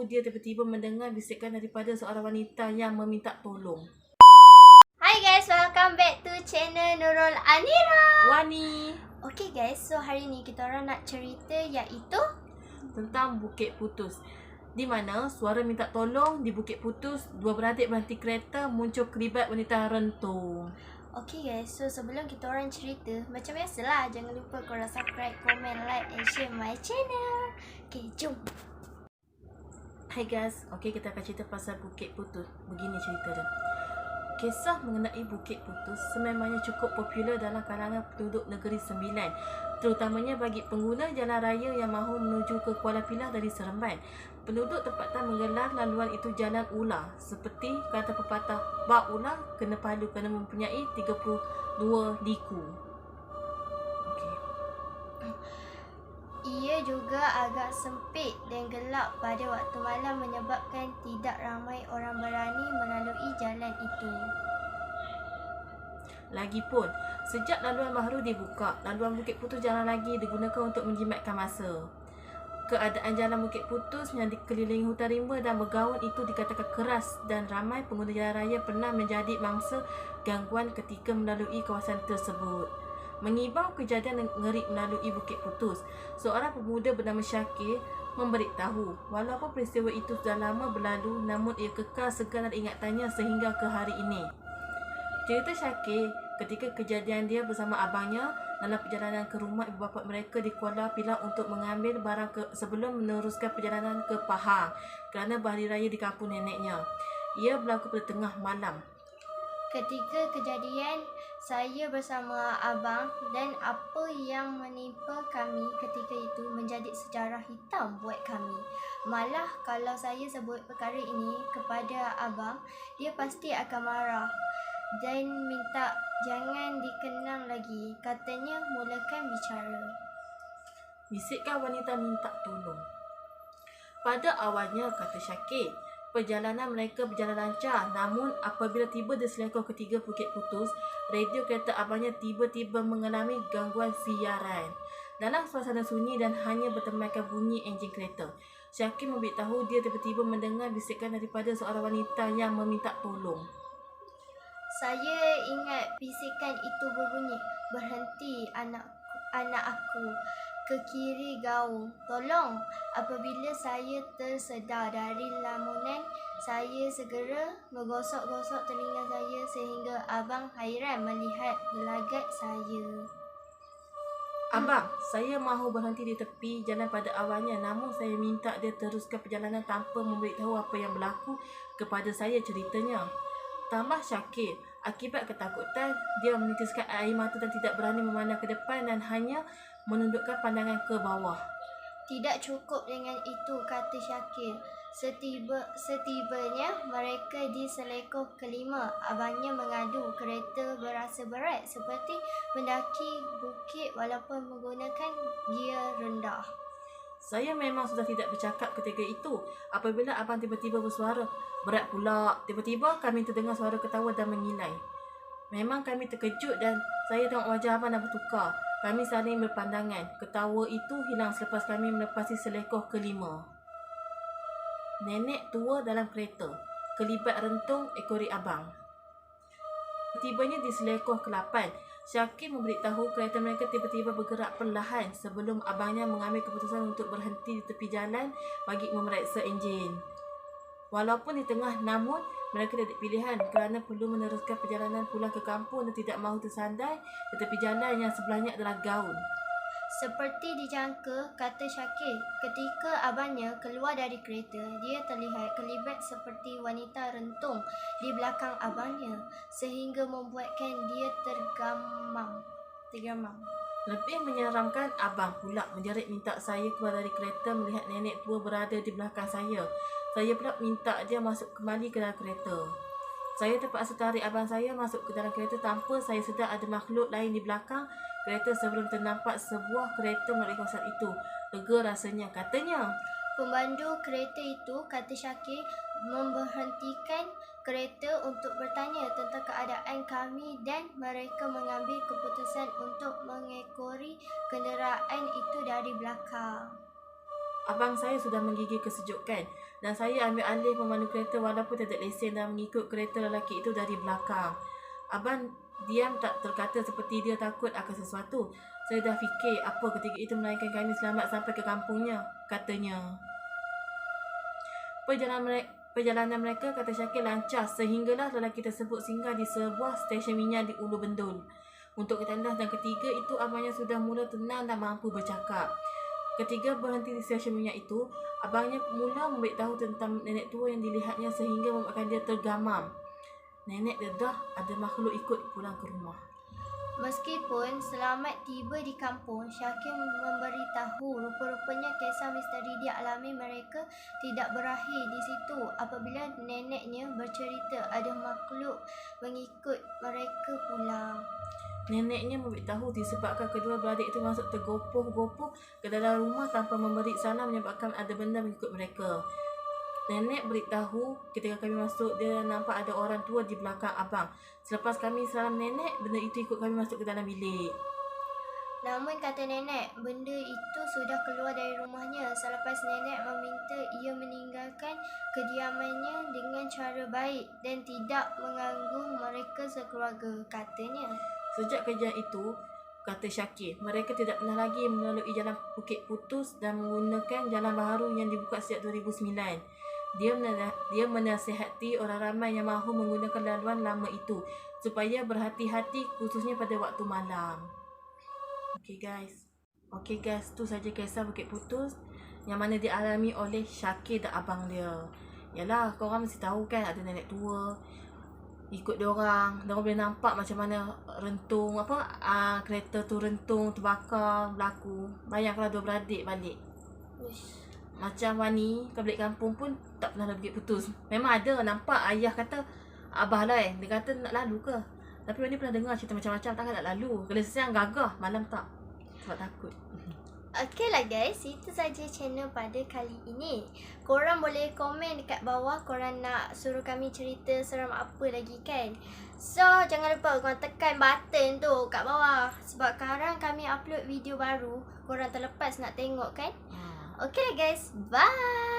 tahu dia tiba-tiba mendengar bisikan daripada seorang wanita yang meminta tolong. Hi guys, welcome back to channel Nurul Anira. Wani. Okay guys, so hari ni kita orang nak cerita iaitu tentang Bukit Putus, di mana suara minta tolong di Bukit Putus. Dua beradik berhenti kereta, muncul kelibat wanita rentung. Okay guys, so sebelum kita orang cerita, macam biasalah, jangan lupa korang subscribe, komen, like and share my channel. Okay, jom. Hai guys, okay, kita akan cerita pasal Bukit Putus. Begini cerita dia. Kisah mengenai Bukit Putus sememangnya cukup popular dalam kalangan penduduk Negeri Sembilan, terutamanya bagi pengguna jalan raya yang mahu menuju ke Kuala Pilah dari Seremban. Penduduk tempatan menggelar laluan itu jalan ular, seperti kata pepatah, bak ular kena palu kerana mempunyai 32 liku. Ia juga agak sempit dan gelap pada waktu malam menyebabkan tidak ramai orang berani melalui jalan itu. Lagipun, sejak laluan baru dibuka, laluan Bukit Putus jarang lagi digunakan untuk menjimatkan masa. Keadaan jalan Bukit Putus yang dikelilingi hutan rimba dan bergaun itu dikatakan keras, dan ramai pengguna jalan raya pernah menjadi mangsa gangguan ketika melalui kawasan tersebut. Mengibau kejadian ngeri melalui Bukit Putus, seorang pemuda bernama Syakir memberitahu, walaupun peristiwa itu sudah lama berlalu, namun ia kekal segar dalam ingatannya sehingga ke hari ini. Cerita Syakir ketika kejadian dia bersama abangnya dalam perjalanan ke rumah ibu bapa mereka di Kuala Pilah untuk mengambil barang sebelum meneruskan perjalanan ke Pahang kerana berhari raya di kampung neneknya. Ia berlaku pada tengah malam. Ketika kejadian, saya bersama abang dan apa yang menimpa kami ketika itu menjadi sejarah hitam buat kami. Malah kalau saya sebut perkara ini kepada abang, dia pasti akan marah dan minta jangan dikenang lagi. Katanya mulakan bicara. Bisikkan wanita minta tolong. Pada awalnya, kata Syakir, perjalanan mereka berjalan lancar, namun apabila tiba di selengkau ketiga Bukit Putus, radio kereta abangnya tiba-tiba mengalami gangguan siaran. Dalam suasana sunyi dan hanya bertemankan bunyi enjin kereta, Syakir memberitahu dia tiba-tiba mendengar bisikan daripada seorang wanita yang meminta tolong. Saya ingat bisikan itu berbunyi, "Berhenti anak aku, ke kiri gaung, tolong." Apabila saya tersedar dari lamunan, saya segera menggosok-gosok telinga saya sehingga abang hairan melihat gelagat saya. Abang, saya mahu berhenti di tepi jalan pada awalnya, namun saya minta dia teruskan perjalanan tanpa memberitahu apa yang berlaku kepada saya, ceritanya. Tambah Syakir, akibat ketakutan, dia menitiskan air mata dan tidak berani memandang ke depan dan hanya menundukkan pandangan ke bawah. Tidak cukup dengan itu, kata Syakir. Setibanya mereka di selekoh kelima, abangnya mengadu kereta berasa berat seperti mendaki bukit walaupun menggunakan gear rendah. Saya memang sudah tidak bercakap ketika itu apabila abang tiba-tiba bersuara, "Berat pula." Tiba-tiba kami terdengar suara ketawa dan mengilai. Memang kami terkejut dan saya tengok wajah abang dah bertukar. Kami saling berpandangan. Ketawa itu hilang selepas kami melepasi selekoh kelima. Nenek tua dalam kereta, kelibat rentung ekori abang. Tibanya di selekoh ke-8, Syakir memberitahu kereta mereka tiba-tiba bergerak perlahan sebelum abangnya mengambil keputusan untuk berhenti di tepi jalan bagi memeriksa enjin. Walaupun di tengah, namun mereka tidak ada pilihan kerana perlu meneruskan perjalanan pulang ke kampung dan tidak mahu tersandai di tepi jalan yang sebelahnya adalah gaun. Seperti dijangka, kata Syakir, ketika abangnya keluar dari kereta, dia terlihat kelibat seperti wanita rentung di belakang abangnya sehingga membuatkan dia tergamam. Lebih menyeramkan, abang pula menjerit minta saya keluar dari kereta melihat nenek tua berada di belakang saya. Saya pula minta dia masuk kembali ke dalam kereta. Saya terpaksa tarik abang saya masuk ke dalam kereta tanpa saya sedar ada makhluk lain di belakang kereta sebelum ternampak sebuah kereta melalui kawasan itu. Lega rasanya, katanya. Pemandu kereta itu, kata Syakir, memberhentikan kereta untuk bertanya tentang keadaan kami dan mereka mengambil keputusan untuk mengekori kenderaan itu dari belakang. abang saya sudah menggigil kesejukan dan saya ambil alih memandu kereta walaupun tidak lesen dan mengikut kereta lelaki itu dari belakang. Abang diam tak terkata seperti dia takut akan sesuatu. Saya dah fikir apa ketika itu melainkan kami selamat sampai ke kampungnya, katanya. Perjalanan mereka, kata Syakir, lancar sehinggalah lelaki tersebut singgah di sebuah stesen minyak di Ulu Bendul. Untuk ketandas dan ketiga itu abangnya sudah mula tenang dan mampu bercakap. Ketika berhenti di stesen minyak itu, abangnya mula memberitahu tentang nenek tua yang dilihatnya sehingga membuatkan dia tergamam. Nenek dedah ada makhluk ikut pulang ke rumah. Meskipun selamat tiba di kampung, Syakir memberitahu rupa-rupanya kisah misteri dia alami mereka tidak berakhir di situ apabila neneknya bercerita ada makhluk mengikut mereka pulang. Neneknya memberitahu disebabkan kedua beradik itu masuk tergopoh-gopoh ke dalam rumah tanpa memberi salam menyebabkan ada benda mengikut mereka. Nenek beritahu ketika kami masuk, dia nampak ada orang tua di belakang abang. Selepas kami salam nenek, benda itu ikut kami masuk ke dalam bilik. Namun kata nenek, benda itu sudah keluar dari rumahnya selepas nenek meminta ia meninggalkan kediamannya dengan cara baik dan tidak mengganggu mereka sekeluarga, katanya. Sejak kejadian itu, kata Syakir, mereka tidak pernah lagi melalui jalan Bukit Putus dan menggunakan jalan baru yang dibuka sejak 2009. Dia menasihati orang ramai yang mahu menggunakan laluan lama itu supaya berhati-hati khususnya pada waktu malam. Okay guys, tu saja kisah Bukit Putus yang mana dialami oleh Syakir dan abang dia. Yalah, korang mesti tahu kan ada nenek tua ikut diorang boleh nampak macam mana rentung kereta tu rentung terbakar berlaku. Bayangkanlah dua beradik balik. Macam Wani ke balik kampung pun tak pernah Bukit Putus. Memang ada nampak ayah kata abah lah dia kata nak lalu ke. Tapi Wani pernah dengar cerita macam-macam, takkan nak lalu. Kalau siang gagah, malam tak. Sebab takut. Okey lah guys, itu saja channel pada kali ini. Korang boleh komen dekat bawah korang nak suruh kami cerita seram apa lagi kan. So, jangan lupa korang tekan button tu kat bawah. Sebab sekarang kami upload video baru, korang terlepas nak tengok kan. Okey lah guys, bye.